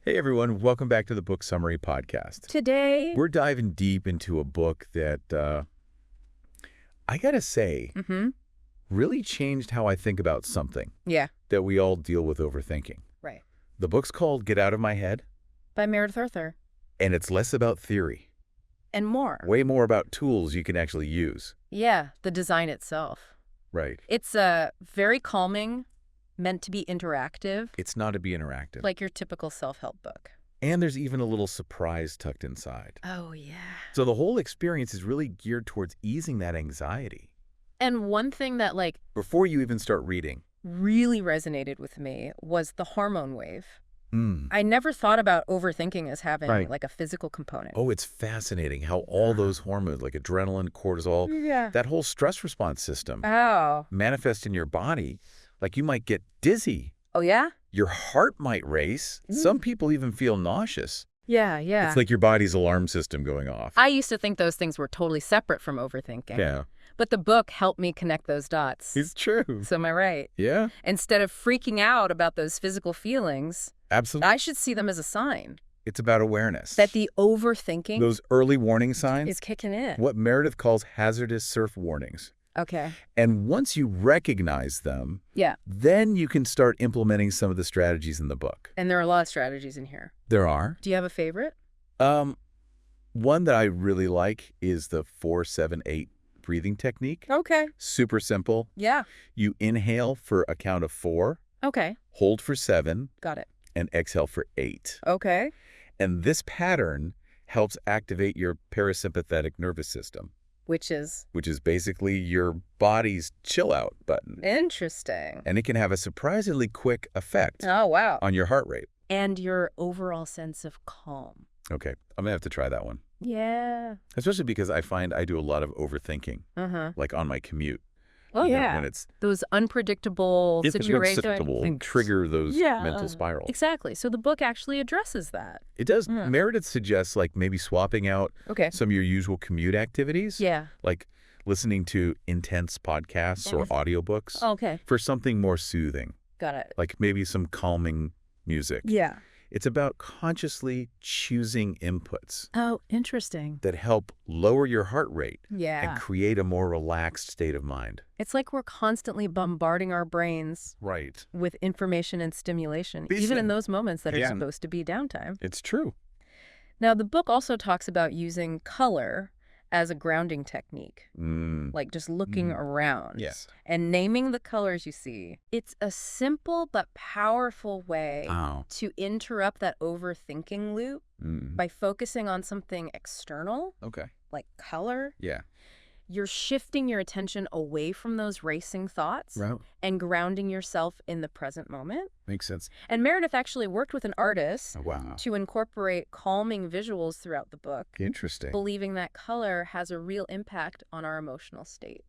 Hey everyone, welcome back to the Book Summary Podcast. Today, We're diving deep into a book that, I gotta say, really changed how I think about something yeah, that we all deal with overthinking. right. The book's called Get Out of My Head, By Meredith Arthur. and it's less about theory, And more. way more about tools you can actually use. Yeah, the design itself. Right. It's very calming, meant to be interactive, It's not to be interactive. like your typical self-help book. And there's even a little surprise tucked inside. Oh, yeah. So the whole experience is really geared towards easing that anxiety. And one thing that, Before you even start reading. really resonated with me was the hormone wave. Mm. I never thought about overthinking as having, Right. a physical component. Oh, it's fascinating how all those hormones, like adrenaline, cortisol, Yeah. that whole stress response system Oh. manifest in your body. Like you might get dizzy. Oh, yeah? Your heart might race. Some people even feel nauseous. Yeah, yeah. It's like your body's alarm system going off. I used to think those things were totally separate from overthinking. Yeah, But the book helped me connect those dots. it's true. So am I right? Yeah, Instead of freaking out about those physical feelings, absolutely. I should see them as a sign It's about awareness. that the overthinking Those early warning signs, is kicking in. what Meredith calls hazardous surf warnings. Okay. And once you recognize them, Yeah. then you can start implementing some of the strategies in the book. And there are a lot of strategies in here. There are. Do you have a favorite? One that I really like is the 4-7-8 breathing technique. Okay. Super simple. Yeah. You inhale for a count of 4, Okay. hold for 7, Got it. and exhale for 8. Okay. And this pattern helps activate your parasympathetic nervous system, Which is which is basically your body's chill out button. interesting. And it can have a surprisingly quick effect Oh, wow. on your heart rate. And your overall sense of calm. Okay, I'm going to have to try that one. Yeah. Especially because I find I do a lot of overthinking, Uh-huh. like on my commute. Oh, You know, yeah. when it's Those unpredictable situations. and trigger those Yeah. mental spirals. Exactly. So the book actually addresses that. It does. Mm. Meredith suggests like maybe swapping out Okay. some of your usual commute activities, Yeah. like listening to intense podcasts or audiobooks Okay. for something more soothing, Got it. like maybe some calming music. Yeah. It's about consciously choosing inputs Oh, interesting. that help lower your heart rate Yeah. and create a more relaxed state of mind. It's like we're constantly bombarding our brains Right. with information and stimulation, Basically- even in those moments that are Yeah. supposed to be downtime. It's true. Now, the book also talks about using color as a grounding technique, Mm. like just looking around Yes. and naming the colors you see. It's a simple but powerful way Oh. to interrupt that overthinking loop Mm. by focusing on something external, Okay. like color. Yeah. You're shifting your attention away from those racing thoughts Right. and grounding yourself in the present moment. Makes sense. And Meredith actually worked with an artist Oh, wow. to incorporate calming visuals throughout the book, Interesting. believing that color has a real impact on our emotional state.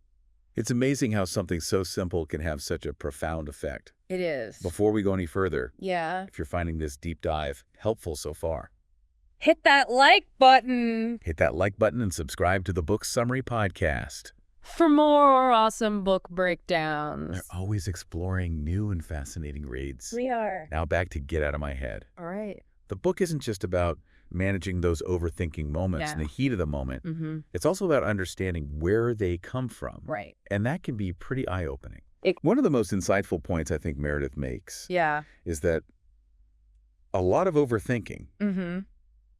It's amazing how something so simple can have such a profound effect. It is. Before we go any further, Yeah. if you're finding this deep dive helpful so far, Hit that like button hit that like button and subscribe to the Book Summary Podcast. for more awesome book We're breakdowns. always exploring new and fascinating reads. We are. Now back to Get Out of My Head. All right. The book isn't just about managing those overthinking moments in Yeah. the heat of the moment. Mm-hmm. It's also about understanding where they come from. Right. And that can be pretty eye-opening. It- One of the most insightful points I think Meredith makes Yeah. is that a lot of overthinking Mm-hmm.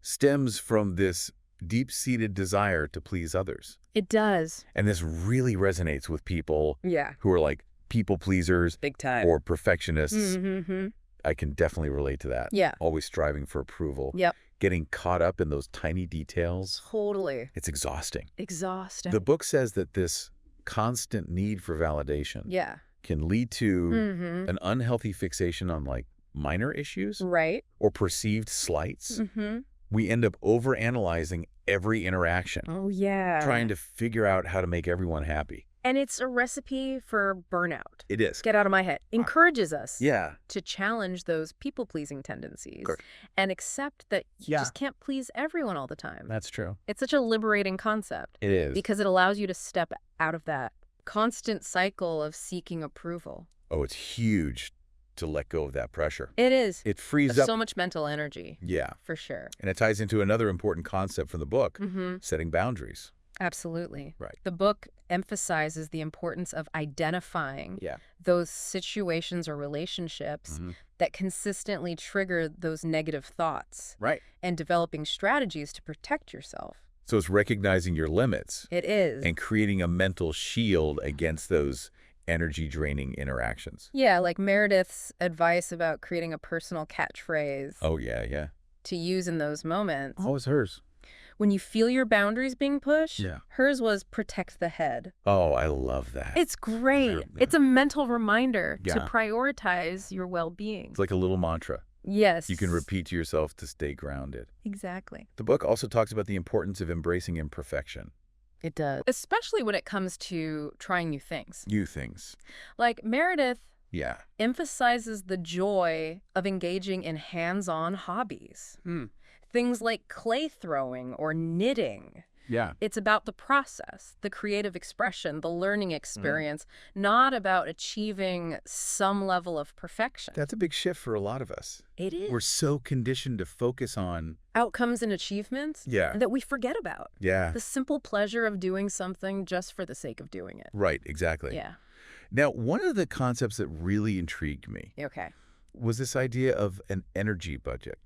stems from this deep-seated desire to please others. It does. And this really resonates with people Yeah. who are like people pleasers Big time. or perfectionists. Mm-hmm. I can definitely relate to that. Yeah. Always striving for approval. Yep. Getting caught up in those tiny details. Totally. It's exhausting. Exhausting. The book says that this constant need for validation Yeah. can lead to Mm-hmm. an unhealthy fixation on like minor issues Right. or perceived slights. Mm-hmm. We end up overanalyzing every interaction, Oh, yeah. trying to figure out how to make everyone happy. And it's a recipe for burnout. It is. Get out of my head. Encourages us Yeah. to challenge those people-pleasing tendencies Correct. and accept that you Yeah. just can't please everyone all the time. That's true. It's such a liberating concept It is. because it allows you to step out of that constant cycle of seeking approval. Oh, it's huge to let go of that pressure. It is. It frees There's up. so much mental energy. Yeah. For sure. And it ties into another important concept from the book, Mm-hmm. setting boundaries. Absolutely. Right. The book emphasizes the importance of identifying those situations or relationships that consistently trigger those negative thoughts. Right. And developing strategies to protect yourself. So it's recognizing your limits. It is. And creating a mental shield against those energy-draining interactions. Yeah, like Meredith's advice about creating a personal catchphrase. Oh, yeah. To use in those moments. What was hers? When you feel your boundaries being pushed, hers was protect the head. Oh, I love that. It's great. It's a mental reminder to prioritize your well-being. It's like a little mantra. Yes. You can repeat to yourself to stay grounded. Exactly. The book also talks about the importance of embracing imperfection. It does. Especially when it comes to trying new things. New things. Like Meredith Yeah. emphasizes the joy of engaging in hands-on hobbies. Things like clay throwing or knitting. Yeah. It's about the process, the creative expression, the learning experience, not about achieving some level of perfection. That's a big shift for a lot of us. It is. We're so conditioned to focus on Outcomes and achievements that we forget about. Yeah. The simple pleasure of doing something just for the sake of doing it. Right, exactly. Yeah. Now, one of the concepts that really intrigued me Okay. was this idea of an energy budget.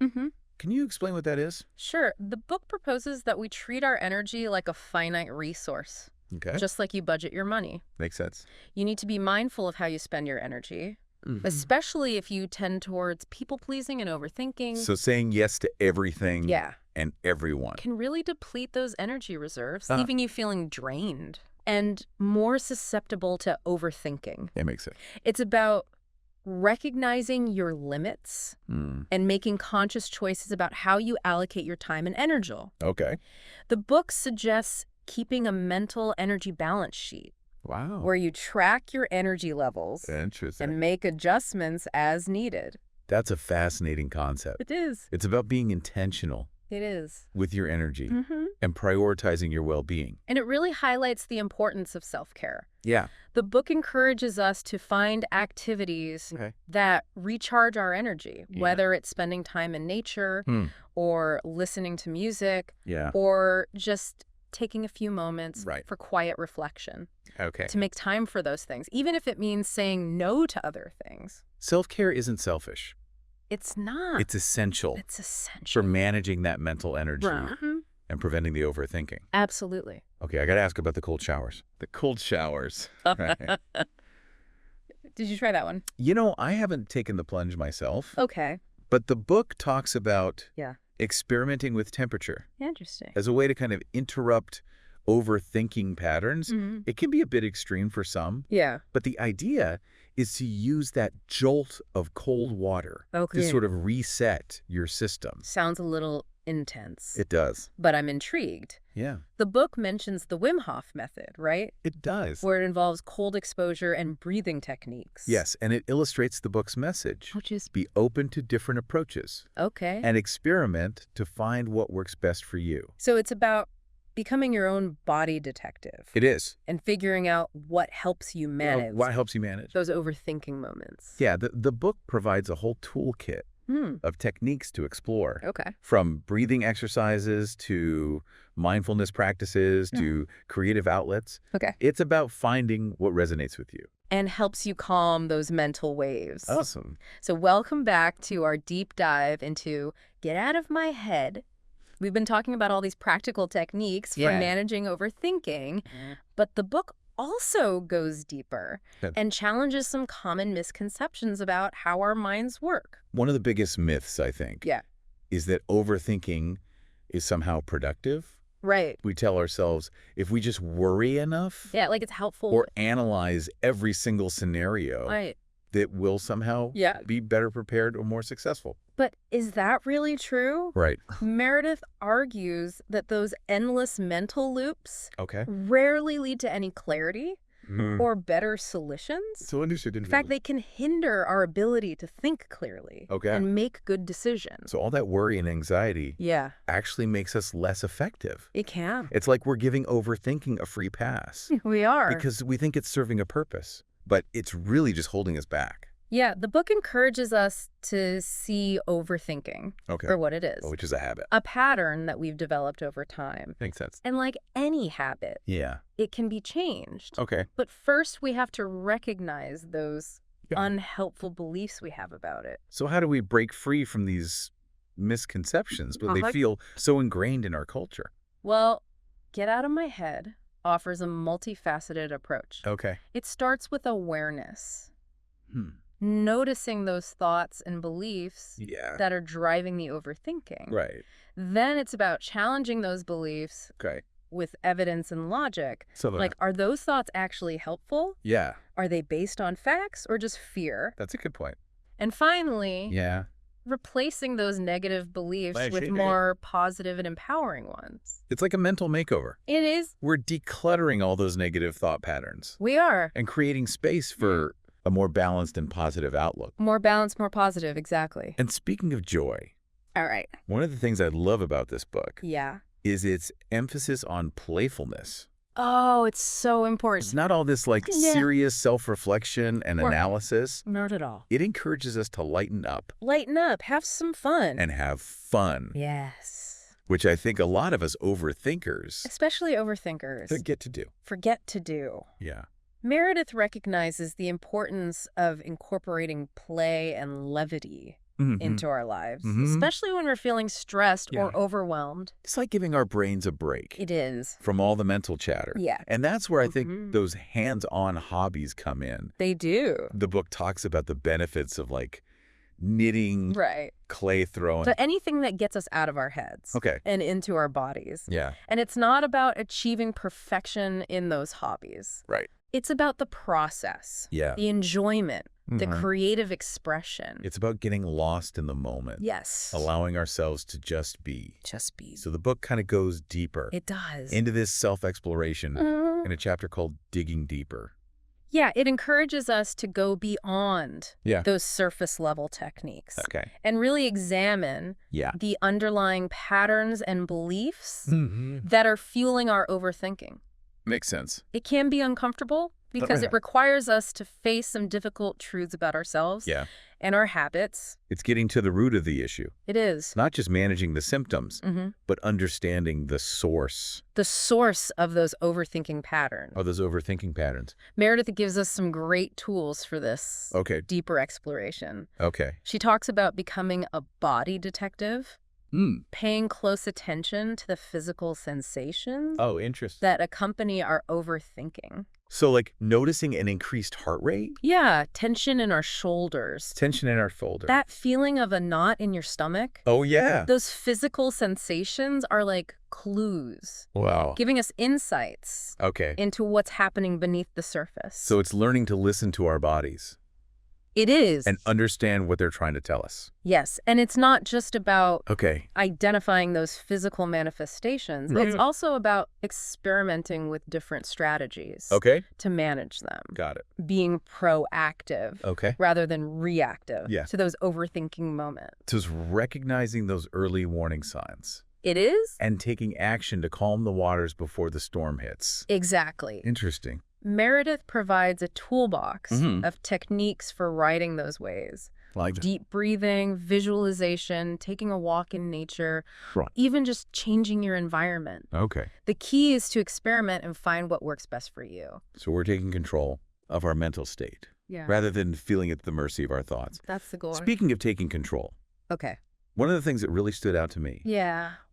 Can you explain what that is? Sure. The book proposes that we treat our energy like a finite resource, Okay. just like you budget your money. Makes sense. You need to be mindful of how you spend your energy, especially if you tend towards people-pleasing and overthinking. So saying yes to everything and everyone. Can really deplete those energy reserves, leaving you feeling drained and more susceptible to overthinking. That makes sense. It's about recognizing your limits and making conscious choices about how you allocate your time and energy. Okay. The book suggests keeping a mental energy balance sheet. Wow. Where you track your energy levels Interesting. and make adjustments as needed. That's a fascinating concept. It is. It's about being intentional It is. with your energy and prioritizing your well-being. And it really highlights the importance of self-care. Yeah. The book encourages us to find activities that recharge our energy, whether it's spending time in nature or listening to music or just taking a few moments for quiet reflection. Okay. To make time for those things, even if it means saying no to other things. Self-care isn't selfish. It's not. It's essential. It's essential. For managing that mental energy and preventing the overthinking. Absolutely. Okay, I got to ask about the cold showers. The cold showers. Did you try that one? You know, I haven't taken the plunge myself. Okay. But the book talks about Yeah. experimenting with temperature Interesting. as a way to kind of interrupt overthinking patterns. It can be a bit extreme for some. Yeah. But the idea is to use that jolt of cold water to sort of reset your system. Sounds a little intense. It does. But I'm intrigued. Yeah. The book mentions the Wim Hof method, right? It does. Where it involves cold exposure and breathing techniques. Yes, and it illustrates the book's message. Which is? Be open to different approaches. Okay. And experiment to find what works best for you. So it's about becoming your own body detective. It is. And figuring out what helps you manage. What helps you manage? Those overthinking moments. Yeah, the book provides a whole toolkit of techniques to explore. Okay. From breathing exercises to mindfulness practices to creative outlets. Okay. It's about finding what resonates with you. And helps you calm those mental waves. Awesome. So welcome back to our deep dive into Get Out of My Head. We've been talking about all these practical techniques for managing overthinking, but the book also goes deeper and challenges some common misconceptions about how our minds work. One of the biggest myths, I think, is that overthinking is somehow productive. Right. We tell ourselves if we just worry enough like it's helpful. or analyze every single scenario, that we'll somehow be better prepared or more successful. But is that really true? Right. Meredith argues that those endless mental loops Okay. rarely lead to any clarity or better solutions. So interested in In fact, they can hinder our ability to think clearly and make good decisions. So all that worry and anxiety actually makes us less effective. It can. It's like we're giving overthinking a free pass. We are. Because we think it's serving a purpose, but it's really just holding us back. Yeah, the book encourages us to see overthinking for what it is. Which is a habit. A pattern that we've developed over time. Makes sense. And like any habit, Yeah. it can be changed. Okay. But first, we have to recognize those unhelpful beliefs we have about it. So how do we break free from these misconceptions, but they feel so ingrained in our culture? Well, Get Out of My Head offers a multifaceted approach. Okay. It starts with awareness. Noticing those thoughts and beliefs that are driving the overthinking. Right. Then it's about challenging those beliefs with evidence and logic. So like, are those thoughts actually helpful? Yeah. Are they based on facts or just fear? That's a good point. And finally, replacing those negative beliefs with more positive and empowering ones. It's like a mental makeover. It is. We're decluttering all those negative thought patterns. We are. And creating space for a more balanced and positive outlook. More balanced, more positive, exactly. And speaking of joy, all right. One of the things I love about this book is its emphasis on playfulness. Oh, it's so important. It's not all this like serious self-reflection and analysis. Not at all. It encourages us to lighten up. Lighten up, have some fun. And have fun. Yes. Which I think a lot of us overthinkers, especially overthinkers, forget to do. Yeah. Meredith recognizes the importance of incorporating play and levity into our lives, especially when we're feeling stressed or overwhelmed. It's like giving our brains a break. It is. From all the mental chatter. Yeah. And that's where I think those hands-on hobbies come in. They do. The book talks about the benefits of like knitting, clay throwing. So anything that gets us out of our heads and into our bodies. Yeah. And it's not about achieving perfection in those hobbies. Right. It's about the process, the enjoyment, the creative expression. It's about getting lost in the moment. Yes. Allowing ourselves to just be. Just be. So the book kind of goes deeper. It does. Into this self-exploration in a chapter called Digging Deeper. Yeah, it encourages us to go beyond those surface level techniques. And really examine the underlying patterns and beliefs that are fueling our overthinking. Makes sense. It can be uncomfortable because it requires us to face some difficult truths about ourselves and our habits. It's getting to the root of the issue. It is. Not just managing the symptoms, but understanding the source. The source of those overthinking patterns. Meredith gives us some great tools for this deeper exploration. She talks about becoming a body detective. Paying close attention to the physical sensations that accompany our overthinking. So like noticing an increased heart rate? Yeah, tension in our shoulders. That feeling of a knot in your stomach. Oh, yeah. Those physical sensations are like clues. Wow. Giving us insights into what's happening beneath the surface. So it's learning to listen to our bodies. It is. And understand what they're trying to tell us. Yes. And it's not just about identifying those physical manifestations. It's also about experimenting with different strategies to manage them. Got it. Being proactive rather than reactive to those overthinking moments. So it's recognizing those early warning signs. It is. And taking action to calm the waters before the storm hits. Exactly. Interesting. Meredith provides a toolbox of techniques for riding those waves. Like deep breathing, visualization, taking a walk in nature, even just changing your environment. The key is to experiment and find what works best for you. So we're taking control of our mental state rather than feeling at the mercy of our thoughts. That's the goal. Speaking of taking control. One of the things that really stood out to me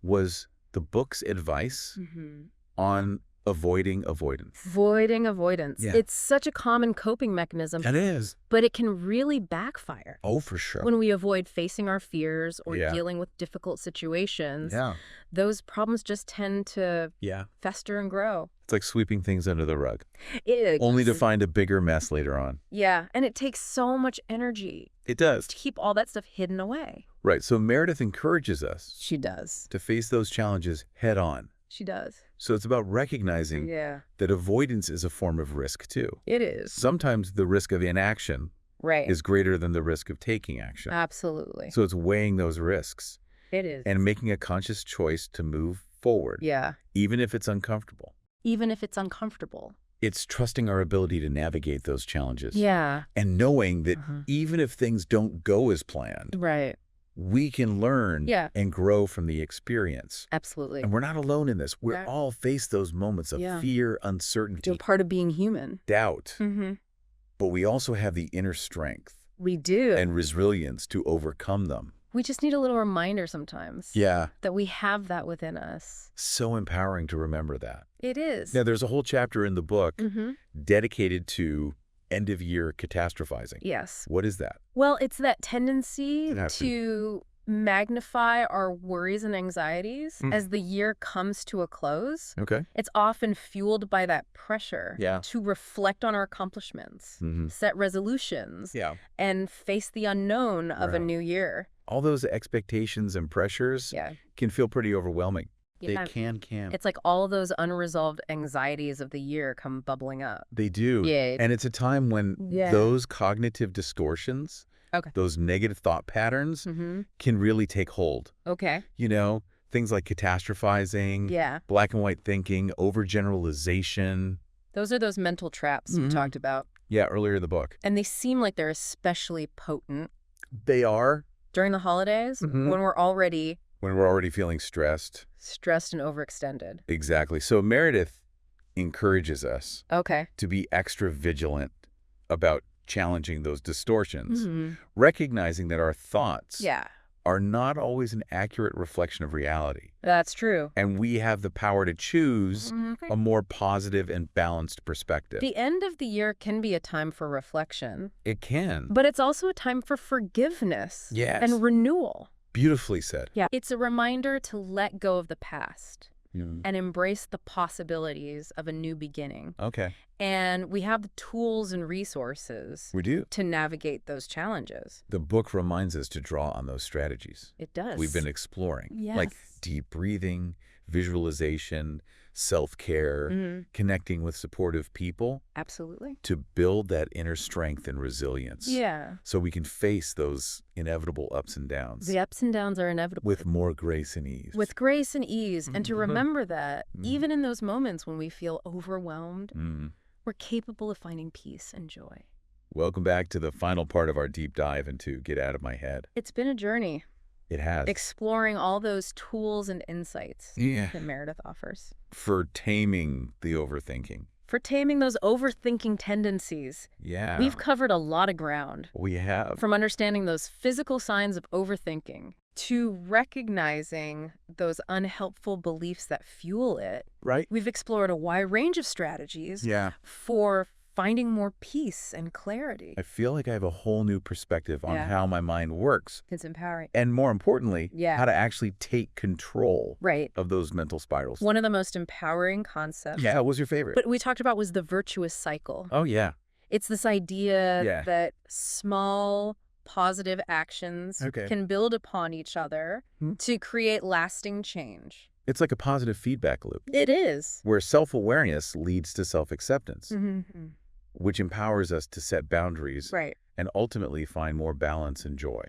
was the book's advice on avoiding avoidance. Avoiding avoidance. Yeah. It's such a common coping mechanism. It is. But it can really backfire. Oh, for sure. When we avoid facing our fears or dealing with difficult situations, those problems just tend to fester and grow. It's like sweeping things under the rug. It is. Only to find a bigger mess later on. Yeah, and it takes so much energy. It does. To keep all that stuff hidden away. Right, so Meredith encourages us. She does. To face those challenges head on. She does. So it's about recognizing that avoidance is a form of risk, too. It is. Sometimes the risk of inaction is greater than the risk of taking action. Absolutely. So it's weighing those risks. It is. And making a conscious choice to move forward. Yeah. Even if it's uncomfortable. Even if it's uncomfortable. It's trusting our ability to navigate those challenges. Yeah. And knowing that even if things don't go as planned, right, we can learn and grow from the experience. Absolutely. And we're not alone in this. We're all face those moments of fear, uncertainty, part of being human. doubt. But we also have the inner strength. We do. And resilience to overcome them. We just need a little reminder sometimes. Yeah. That we have that within us. So empowering to remember that. It is. Now, there's a whole chapter in the book dedicated to end-of-year catastrophizing. Yes. What is that? Well, it's that tendency to magnify our worries and anxieties as the year comes to a close. Okay. It's often fueled by that pressure to reflect on our accomplishments, set resolutions, and face the unknown of a new year. All those expectations and pressures can feel pretty overwhelming. They can. It's like all of those unresolved anxieties of the year come bubbling up. They do. Yeah. And it's a time when those cognitive distortions, those negative thought patterns can really take hold. Okay. You know, things like catastrophizing, black and white thinking, overgeneralization. Those are those mental traps we talked about. Yeah, earlier in the book. And they seem like they're especially potent. They are. During the holidays, when we're already feeling stressed. Stressed and overextended. Exactly. So Meredith encourages us to be extra vigilant about challenging those distortions, recognizing that our thoughts are not always an accurate reflection of reality. That's true. And we have the power to choose a more positive and balanced perspective. The end of the year can be a time for reflection. It can. But it's also a time for forgiveness and renewal. Beautifully said. Yeah. It's a reminder to let go of the past and embrace the possibilities of a new beginning. Okay. And we have the tools and resources to navigate those challenges. The book reminds us to draw on those strategies. It does. We've been exploring. Yes. Like deep breathing, visualization, self-care, connecting with supportive people. Absolutely. To build that inner strength and resilience. Yeah. So we can face those inevitable ups and downs. The ups and downs are inevitable. With more grace and ease. With grace and ease. And to remember that even in those moments when we feel overwhelmed, we're capable of finding peace and joy. Welcome back to the final part of our deep dive into Get Out of My Head. It's been a journey. It has. Exploring all those tools and insights that Meredith offers. For taming the overthinking. For taming those overthinking tendencies. Yeah. We've covered a lot of ground. We have. From understanding those physical signs of overthinking to recognizing those unhelpful beliefs that fuel it. Right. We've explored a wide range of strategies for finding more peace and clarity. I feel like I have a whole new perspective on how my mind works. It's empowering. And more importantly, how to actually take control of those mental spirals. One of the most empowering concepts. Yeah, what was your favorite? But we talked about was the virtuous cycle. Oh, yeah. It's this idea that small positive actions can build upon each other to create lasting change. It's like a positive feedback loop. It is. Where self-awareness leads to self-acceptance. Which empowers us to set boundaries and ultimately find more balance and joy.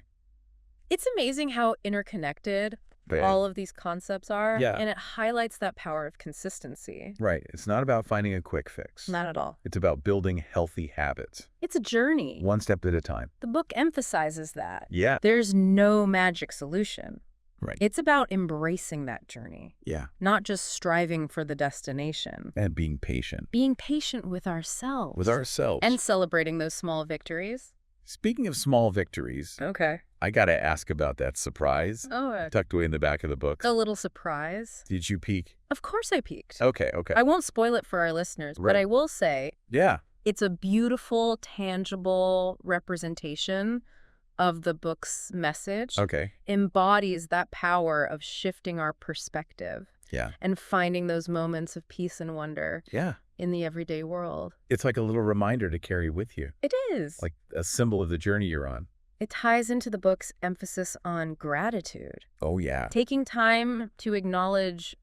It's amazing how interconnected all of these concepts are, and it highlights that power of consistency. Right. It's not about finding a quick fix. Not at all. It's about building healthy habits. It's a journey. One step at a time. The book emphasizes that. Yeah. There's no magic solution. Right. It's about embracing that journey. Yeah. Not just striving for the destination. And being patient. Being patient with ourselves. With ourselves. And celebrating those small victories. Speaking of small victories. Okay. I got to ask about that surprise. Tucked away in the back of the book. A little surprise. Did you peek? Of course I peeked. Okay. I won't spoil it for our listeners, but I will say. Yeah. It's a beautiful, tangible representation of the book's message. Embodies that power of shifting our perspective. Yeah. And finding those moments of peace and wonder. Yeah. In the everyday world. It's like a little reminder to carry with you. It is. Like a symbol of the journey you're on. It ties into the book's emphasis on gratitude. Oh, yeah. Taking time to acknowledge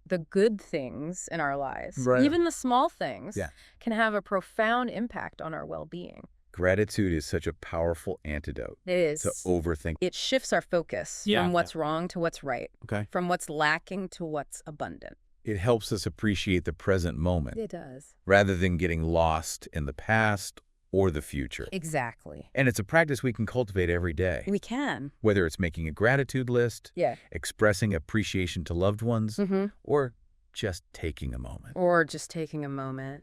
the good things in our lives, even the small things, can have a profound impact on our well-being. Gratitude is such a powerful antidote. It is. To overthink. It shifts our focus from what's wrong to what's right. From what's lacking to what's abundant. It helps us appreciate the present moment. It does. Rather than getting lost in the past or the future. Exactly. And it's a practice we can cultivate every day. We can. Whether it's making a gratitude list, expressing appreciation to loved ones, or just taking a moment.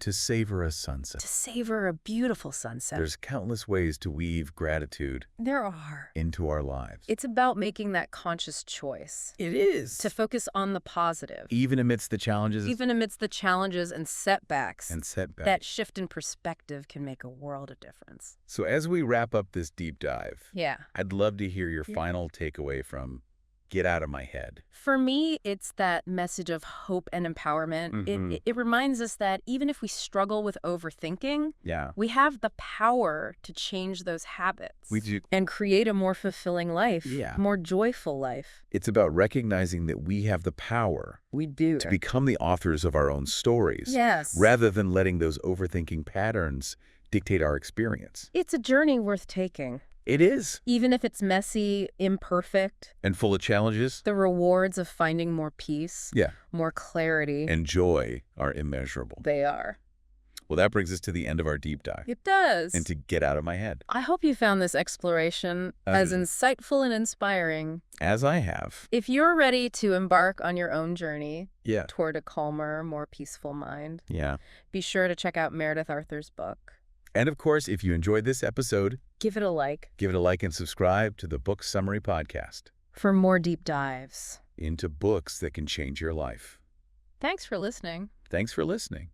To savor a sunset. To savor a beautiful sunset. There's countless ways to weave gratitude into our lives. It's about making that conscious choice. It is. To focus on the positive. Even amidst the challenges. And setbacks. That shift in perspective can make a world of difference. So as we wrap up this deep dive, I'd love to hear your final takeaway from Get Out of My Head. For me, it's that message of hope and empowerment. It reminds us that even if we struggle with overthinking, we have the power to change those habits. We do. And create a more fulfilling life, more joyful life. It's about recognizing that we have the power to become the authors of our own stories, rather than letting those overthinking patterns dictate our experience. It's a journey worth taking. It is. Even if it's messy, imperfect. And full of challenges. The rewards of finding more peace, more clarity. And joy are immeasurable. They are. Well, that brings us to the end of our deep dive. It does. And to Get Out of My Head. I hope you found this exploration as insightful and inspiring. As I have. If you're ready to embark on your own journey toward a calmer, more peaceful mind, be sure to check out Meredith Arthur's book. And of course, if you enjoyed this episode, give it a like. Give it a like and subscribe to the Book Summary Podcast. For more deep dives into books that can change your life. Thanks for listening. Thanks for listening.